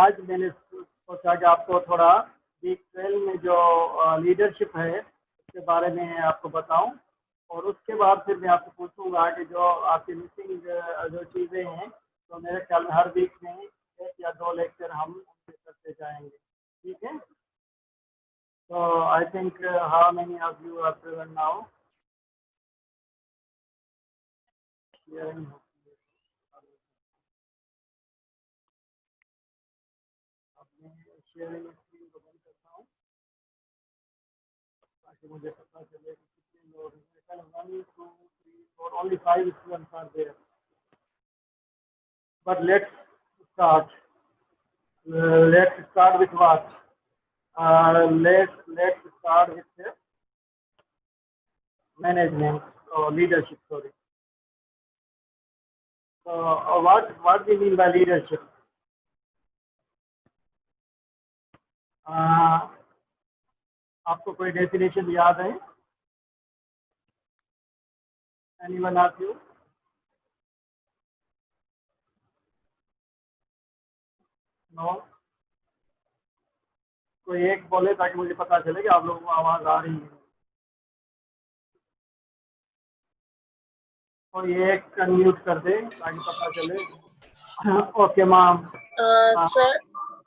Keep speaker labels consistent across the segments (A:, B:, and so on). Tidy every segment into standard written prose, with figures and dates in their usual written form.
A: आज मैंने सोचा कि आपको थोड़ा वीक 12 में जो लीडरशिप है उसके बारे में आपको बताऊं, और उसके बाद फिर मैं आपको पूछूंगा कि जो आपकी मिसिंग जो चीज़ें हैं, तो मेरे ख्याल में हर वीक में 1 या 2 लेक्चर हम करते जाएंगे, ठीक है। तो I think how many of you are present now? Sharing sharing screen को बंद करता हूँ ताकि मुझे पता चले कि कितने लोग हैं। 1 2 3 4 only 5 students are there, but let's start. Let's start with what? Let's start with management or leadership. Sorry. So what do you mean by leadership? आपको कोई डेफिनेशन याद है? Anyone of you? No? कोई एक बोले ताकि मुझे पता चले कि आप लोगों को आवाज आ रही है। और ये एक म्यूट कर दे ताकि पता चले। Okay ma'am.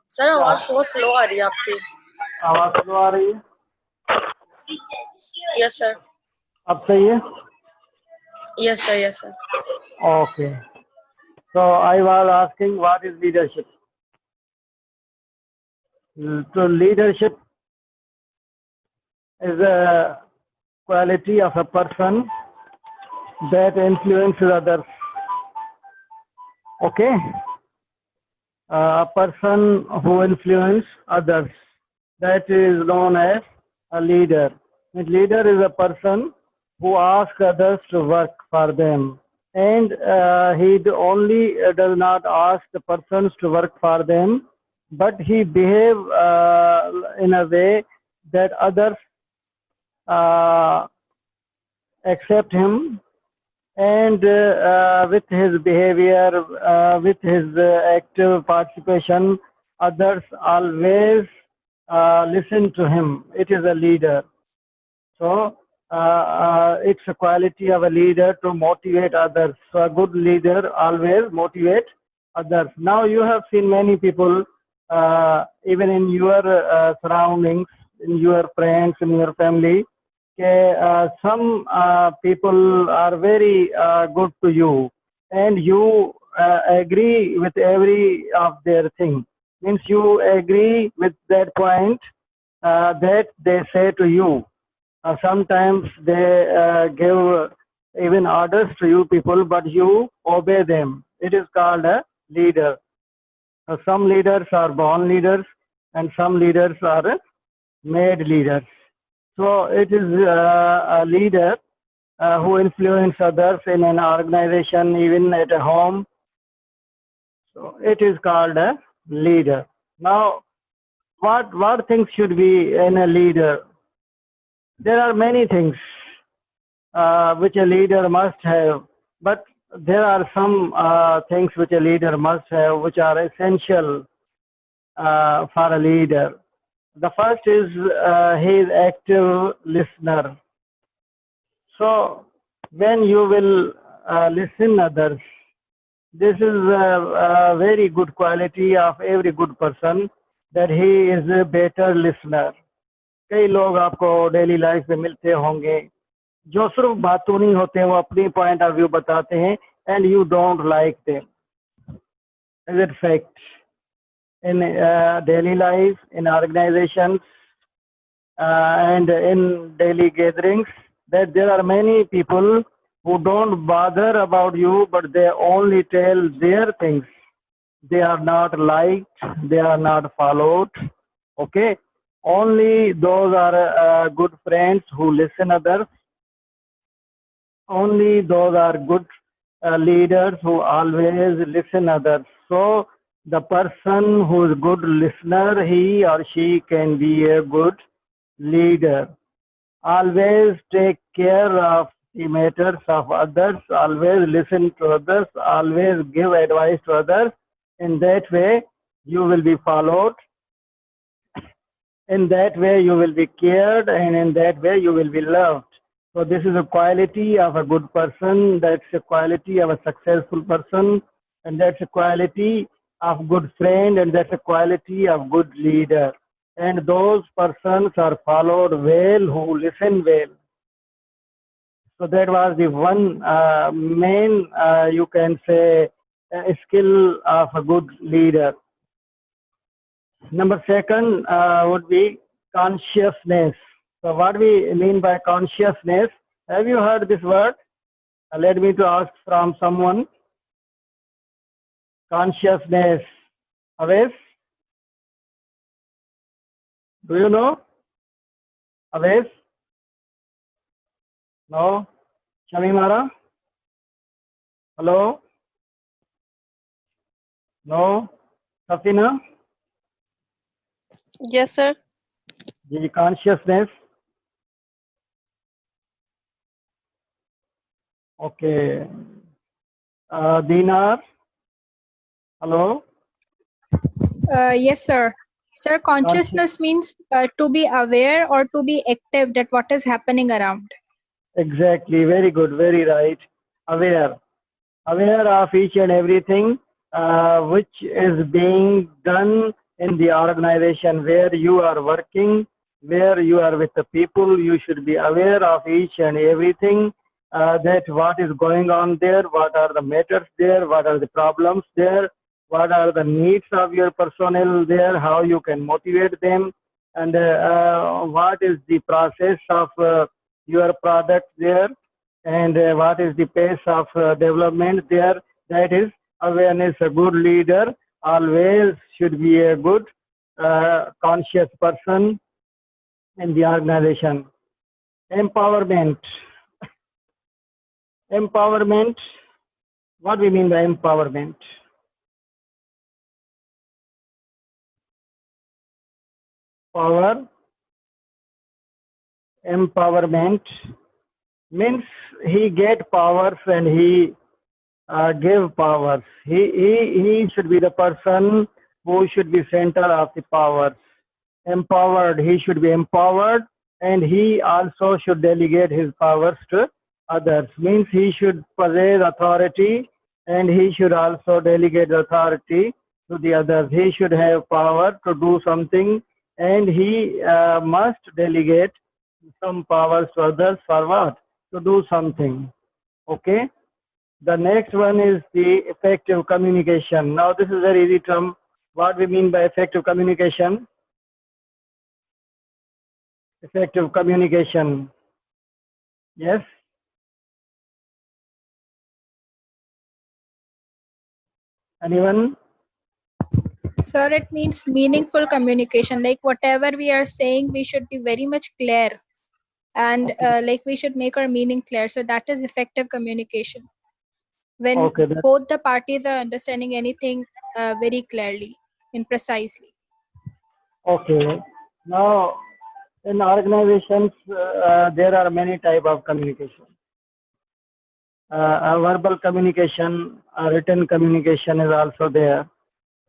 B: सर आवाज बहुत स्लो आ रही है आपकी।
A: आवाज स्लो आ रही है?
B: Yes sir.
A: अब सही है?
B: Yes sir, yes sir.
A: Okay, so I was asking what is leadership? So leadership is a quality of a person that influences others. Okay, a person who influences others, that is known as a leader. A leader is a person who asks others to work for them, and he only does not ask the persons to work for them, but he behave in a way that others accept him, and with his behavior, with his active participation, others always listen to him. It is a leader. So it's a quality of a leader to motivate others. So a good leader always motivates others. Now you have seen many people, even in your surroundings, in your friends, in your family, some people are very good to you, and you agree with every of their thing. Means you agree with that point that they say to you. Sometimes they give even orders to you people, but you obey them. It is called a leader. Some leaders are born leaders, and some leaders are made leaders. So it is a leader who influences others in an organization, even at a home. So it is called a leader. Now, what things should be in a leader? There are many things which a leader must have, but there are some things which a leader must have which are essential for a leader. The first is he is active listener. So when you will listen others, this is a very good quality of every good person, that he is a better listener. कई लोग आपको daily life में मिलते होंगे जो सिर्फ बातों नहीं होते हैं, वो अपनी पॉइंट ऑफ व्यू बताते हैं, and you don't like them. Is it fact? In daily life, in organizations, and in daily gatherings, that there are many people who don't bother about you, but they only tell their things. They are not liked, they are not followed. Okay, only those are good friends who listen others. Only those are good leaders who always listen others. So the person who is good listener, he or she can be a good leader. Always take care of the matters of others, always listen to others, always give advice to others. In that way, you will be followed. In that way, you will be cared, and in that way, you will be loved. So this is a quality of a good person. That's a quality of a successful person, and that's a quality of good friend, and that's a quality of good leader. And those persons are followed well who listen well. So that was the one main, you can say, skill of a good leader. Number second would be consciousness. So what we mean by consciousness, have you heard this word? Let me to ask from someone. Consciousness. Aves? Do you know? Aves? No? Shamimara? Hello? No? Safina?
C: Yes, sir.
A: The consciousness. Okay. Dinar? Hello?
D: Yes, sir. Sir, consciousness means to be aware or to be active that what is happening around.
A: Exactly. Very good. Very right. Aware. Aware of each and everything which is being done in the organization where you are working, where you are with the people. You should be aware of each and everything that what is going on there, what are the matters there, what are the problems there, what are the needs of your personnel there, how you can motivate them, and what is the process of your product there, and what is the pace of development there. That is awareness. A good leader always should be a good conscious person in the organization. Empowerment. Empowerment. What we mean by empowerment? Power. Empowerment means he get powers and he give powers. He should be the person who should be center of the powers. Empowered, he should be empowered, and he also should delegate his powers to others. Means he should possess authority, and he should also delegate authority to the others. He should have power to do something, and he must delegate some powers to others for what? To do something. Okay. The next one is the effective communication. Now this is a very easy term. What we mean by effective communication? Effective communication. Yes? Anyone?
D: Sir, it means meaningful communication. Like whatever we are saying, we should be very much clear, and like we should make our meaning clear. So that is effective communication. When
A: Okay,
D: both the parties are understanding anything very clearly and precisely.
A: okay. Now, in organizations, there are many type of communication. Verbal communication, written communication is also there.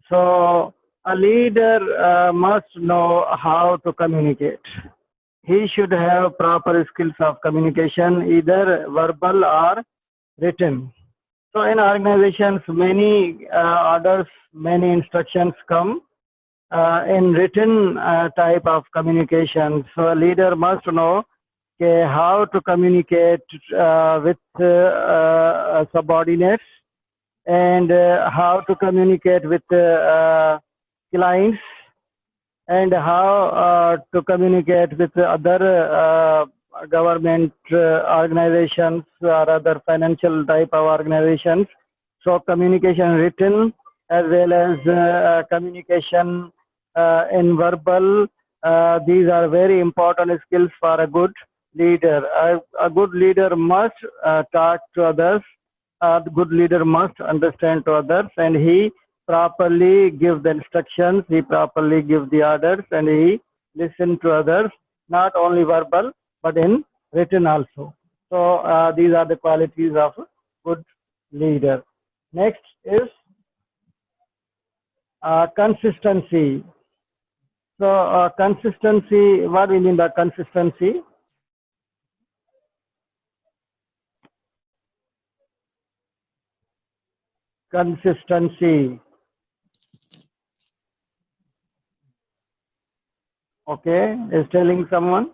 A: So a leader must know how to communicate. He should have proper skills of communication, either verbal or written. So in organizations, many orders, many instructions come in written type of communication. So a leader must know how to communicate with subordinates, and how to communicate with clients, and how to communicate with other government organizations or other financial type of organizations. So communication written as well as communication in verbal, these are very important skills for a good leader. A good leader must talk to others. A good leader must understand to others, and he properly give the instructions, he properly give the orders, and he listen to others, not only verbal, but in written also. So these are the qualities of a good leader. Next is Consistency. So consistency, what we mean by consistency? Consistency. Okay, is telling someone?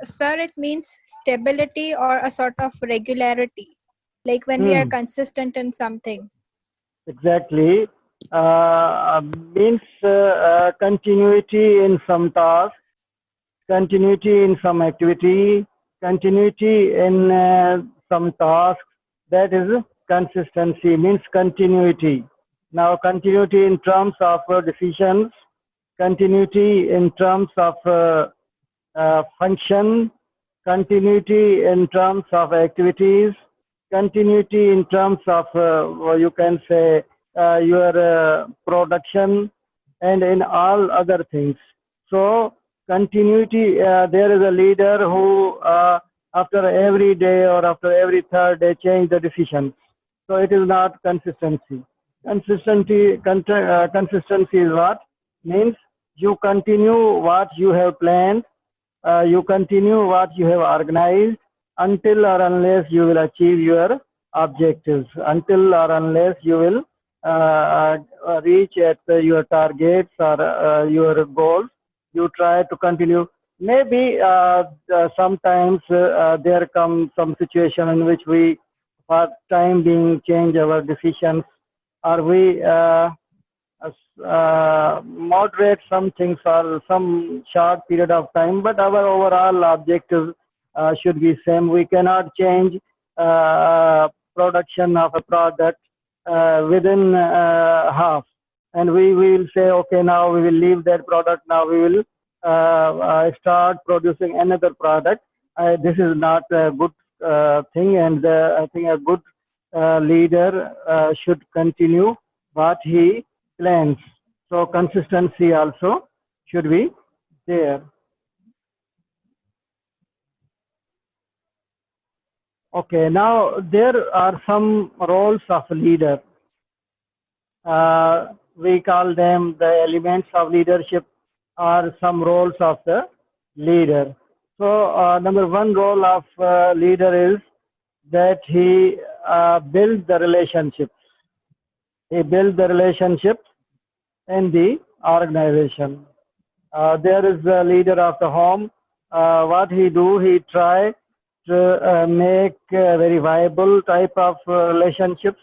D: Sir, it means stability or a sort of regularity, like when we are consistent in something.
A: Exactly. Means continuity in some task, continuity in some activity, continuity in some task. That is consistency, means continuity. Now, continuity in terms of decisions, continuity in terms of function, continuity in terms of activities, continuity in terms of, you can say, your production, and in all other things. So, continuity, there is a leader who, after every day or after every third day, change the decisions. So, it is not consistency. Consistency is what? Means you continue what you have planned, you continue what you have organized until or unless you will achieve your objectives, until or unless you will reach at your targets or your goals. You try to continue. Maybe sometimes there comes some situation in which we, for time being, change our decisions, or we moderate some things for some short period of time, but our overall objective should be same. We cannot change production of a product within half, and we will say, okay, now we will leave that product. Now we will start producing another product. This is not a good thing, and I think a good leader should continue what he plans. So consistency also should be there. Okay, now there are some roles of leader. We call them the elements of leadership, or some roles of the leader. So number one role of leader is that he builds the relationships. He builds the relationships in the organization. There is the leader of the home. What he do, he try to make very viable type of relationships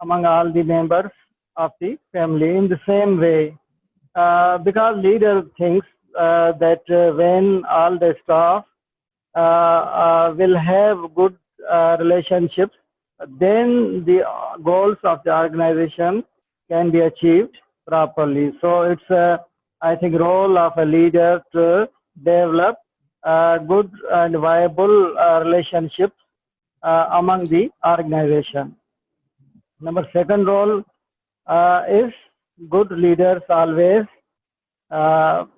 A: among all the members of the family. In the same way, because leader thinks that when all the staff will have good relationships, then the goals of the organization can be achieved properly. So it's I think role of a leader to develop good and viable relationships among the organization. Number second role is good leaders always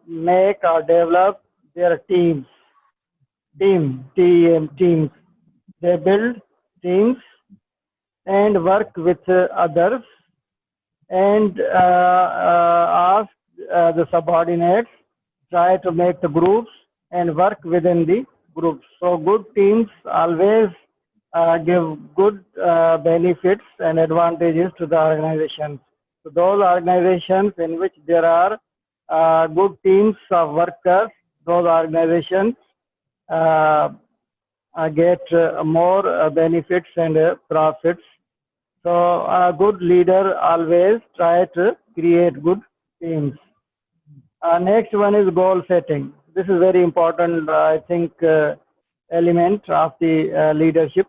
A: make or develop their teams. Teams. They build teams and work with others, and ask the subordinates, try to make the groups and work within the groups. So good teams always give good benefits and advantages to the organizations. So those organizations in which there are good teams of workers, those organizations get more benefits and profits. So a good leader always try to create good teams. Next one is goal setting. This is very important, I think, element of the leadership.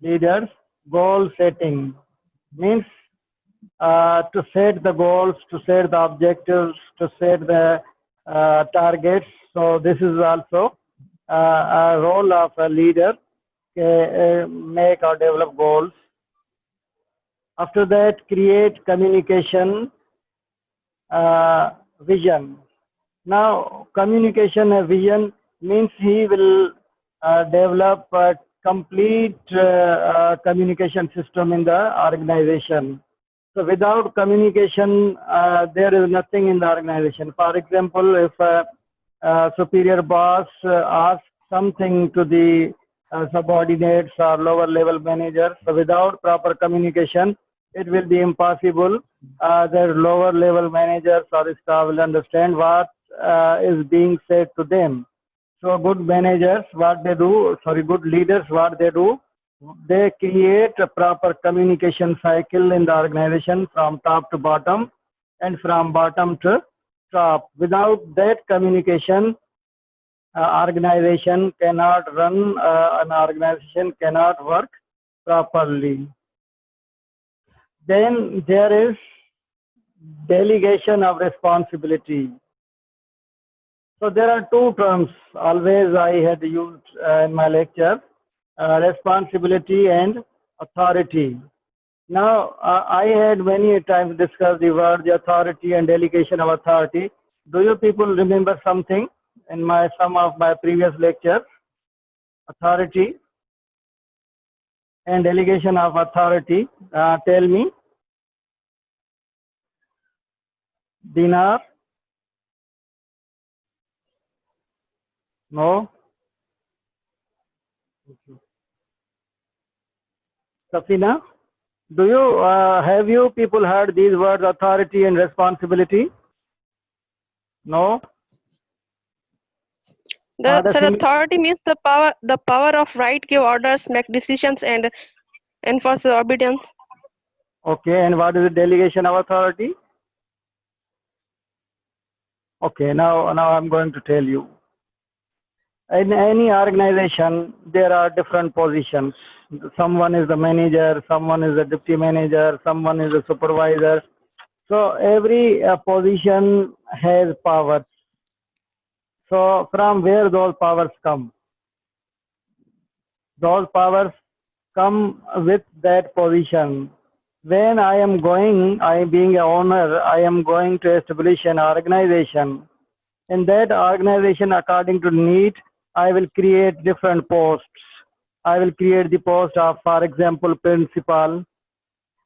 A: Leaders, goal setting means to set the goals, to set the objectives, to set the targets. So this is also a role of a leader, make or develop goals. After that, create communication vision. Now, communication vision means he will develop complete communication system in the organization. So without communication, there is nothing in the organization. For example, if a superior boss asks something to the subordinates or lower level managers, so without proper communication, it will be impossible that lower level managers or staff will understand what is being said to them. So good managers, what they do, good leaders, what they do, they create a proper communication cycle in the organization from top to bottom and from bottom to top. Without that communication, organization cannot run, an organization cannot work properly. Then there is delegation of responsibility. So there are two terms always I had used in my lecture, responsibility and authority. Now, I had many times discussed the word the authority and delegation of authority. Do you people remember something in some of my previous lectures? Authority and delegation of authority. Tell me. Dinar? No? Safina? Do you have you people heard these words authority and responsibility? No?
C: Sir, authority means the power of right, give orders, make decisions, and enforce the obedience.
A: Okay, and what is the delegation of authority? Okay, now I'm going to tell you. In any organization, there are different positions. Someone is the manager, someone is the deputy manager, someone is the supervisor. So every position has powers. So from where those powers come? Those powers come with that position. When I being an owner, I am going to establish an organization. In that organization, according to need, I will create different posts. I will create the post of, for example, principal.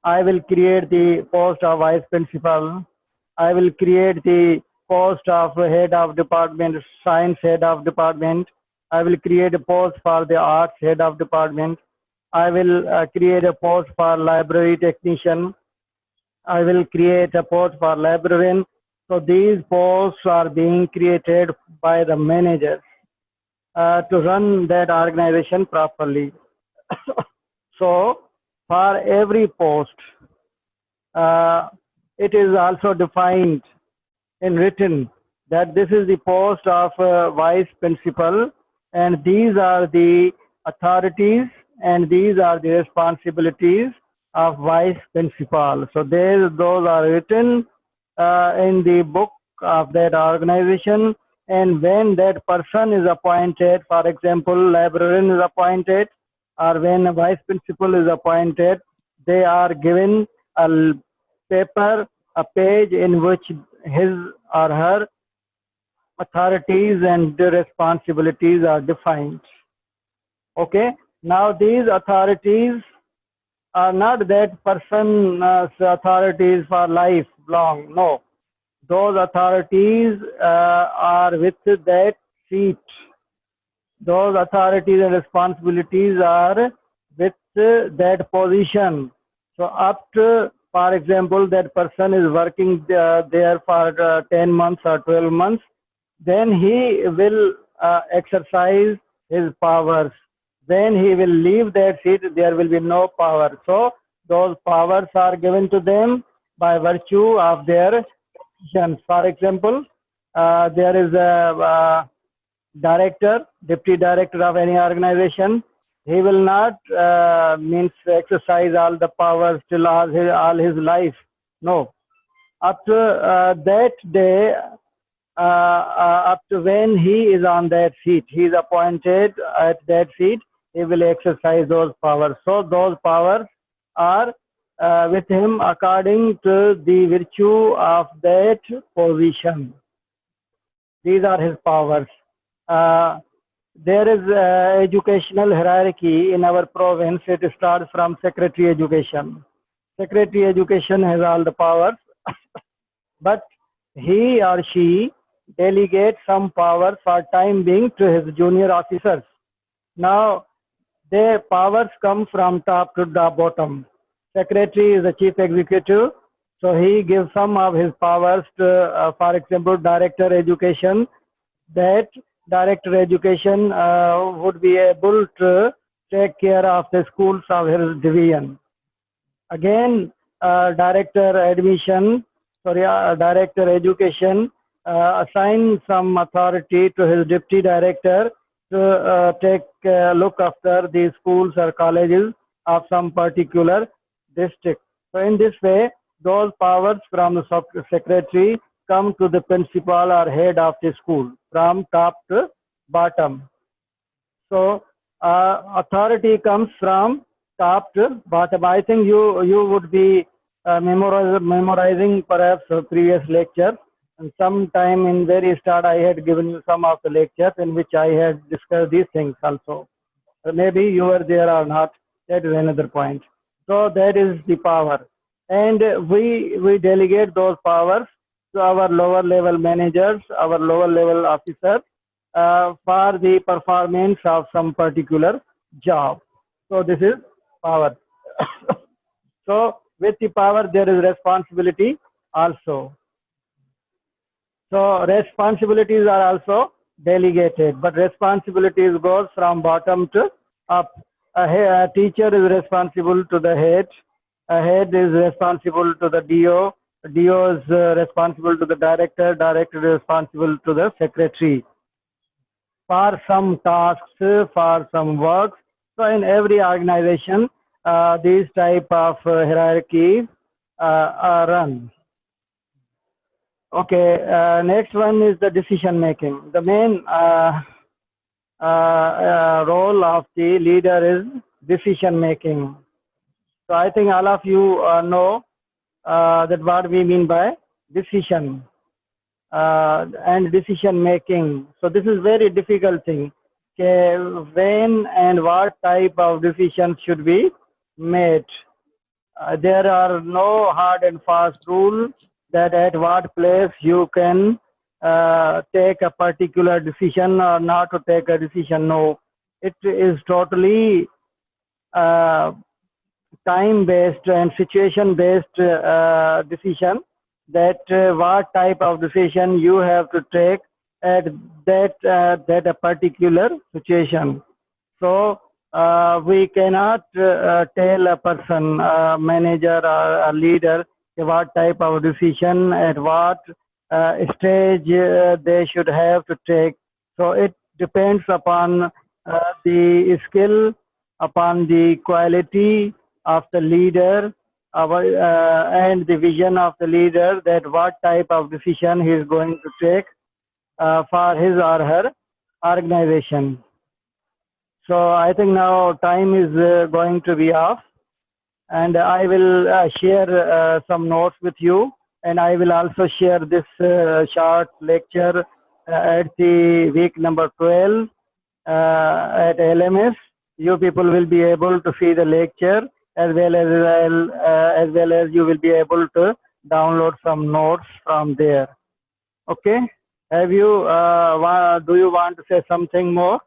A: I will create the post of vice principal. I will create the post of head of department, science head of department. I will create a post for the arts head of department. I will create a post for library technician. I will create a post for librarian. So these posts are being created by the managers to run that organization properly. So for every post, it is also defined in written that this is the post of vice principal, and these are the authorities and these are the responsibilities of vice principal. So those are written in the book of that organization, and when that person is appointed, for example, librarian is appointed, or when a vice principal is appointed, they are given a paper, a page in which his or her authorities and responsibilities are defined. Okay, now these authorities are not that person's authorities for life long. No, those authorities are with that seat. Those authorities and responsibilities are with that position. So up to, for example, that person is working there for 10 months or 12 months, then he will exercise his powers. When he will leave that seat, there will be no power. So those powers are given to them by virtue of their positions. For example, there is a director, deputy director of any organization. He will not exercise all the powers till all his life. No. Up to that day, up to when he is on that seat, he is appointed at that seat, he will exercise those powers. So those powers are with him according to the virtue of that position. These are his powers. there is educational hierarchy in our province. It starts from secretary education. Secretary education has all the powers, but he or she delegates some power for time being to his junior officers. Now, their powers come from top to the bottom. Secretary is the chief executive, so he gives some of his powers to, for example, director education. That director education would be able to take care of the schools of his division. Again, director education assign some authority to his deputy director to take look after the schools or colleges of some particular district. So in this way, those powers from the secretary come to the principal or head of the school from top to bottom. So authority comes from top to bottom. I think you would be memorizing perhaps a previous lecture. And sometime in very start, I had given you some of the lectures in which I had discussed these things also. Maybe you were there or not. That is another point. So that is the power. And we delegate those powers to our lower level managers, our lower level officers for the performance of some particular job. So this is power. So with the power, there is responsibility also. So responsibilities are also delegated, but responsibilities goes from bottom to up. A teacher is responsible to the head. A head is responsible to the DO. DO is responsible to the director. Director is responsible to the secretary. For some tasks, for some works. So in every organization, these type of hierarchies are run. Okay, next one is the decision making. The main role of the leader is decision making. So I think all of you know that what we mean by decision and decision making. So this is very difficult thing. Okay, when and what type of decisions should be made? There are no hard and fast rules that at what place you can take a particular decision or not to take a decision. No, it is totally time-based and situation-based decision that what type of decision you have to take at that a particular situation. So we cannot tell a person, manager or a leader, what type of decision at what stage they should have to take. So it depends upon the skill, upon the quality of the leader, and the vision of the leader, that what type of decision he is going to take for his or her organization. So I think now time is going to be off, and I will share some notes with you, and I will also share this short lecture at the week number 12 at LMS. You people will be able to see the lecture as well as you will be able to download some notes from there. Okay. Have you? Do you want to say something more?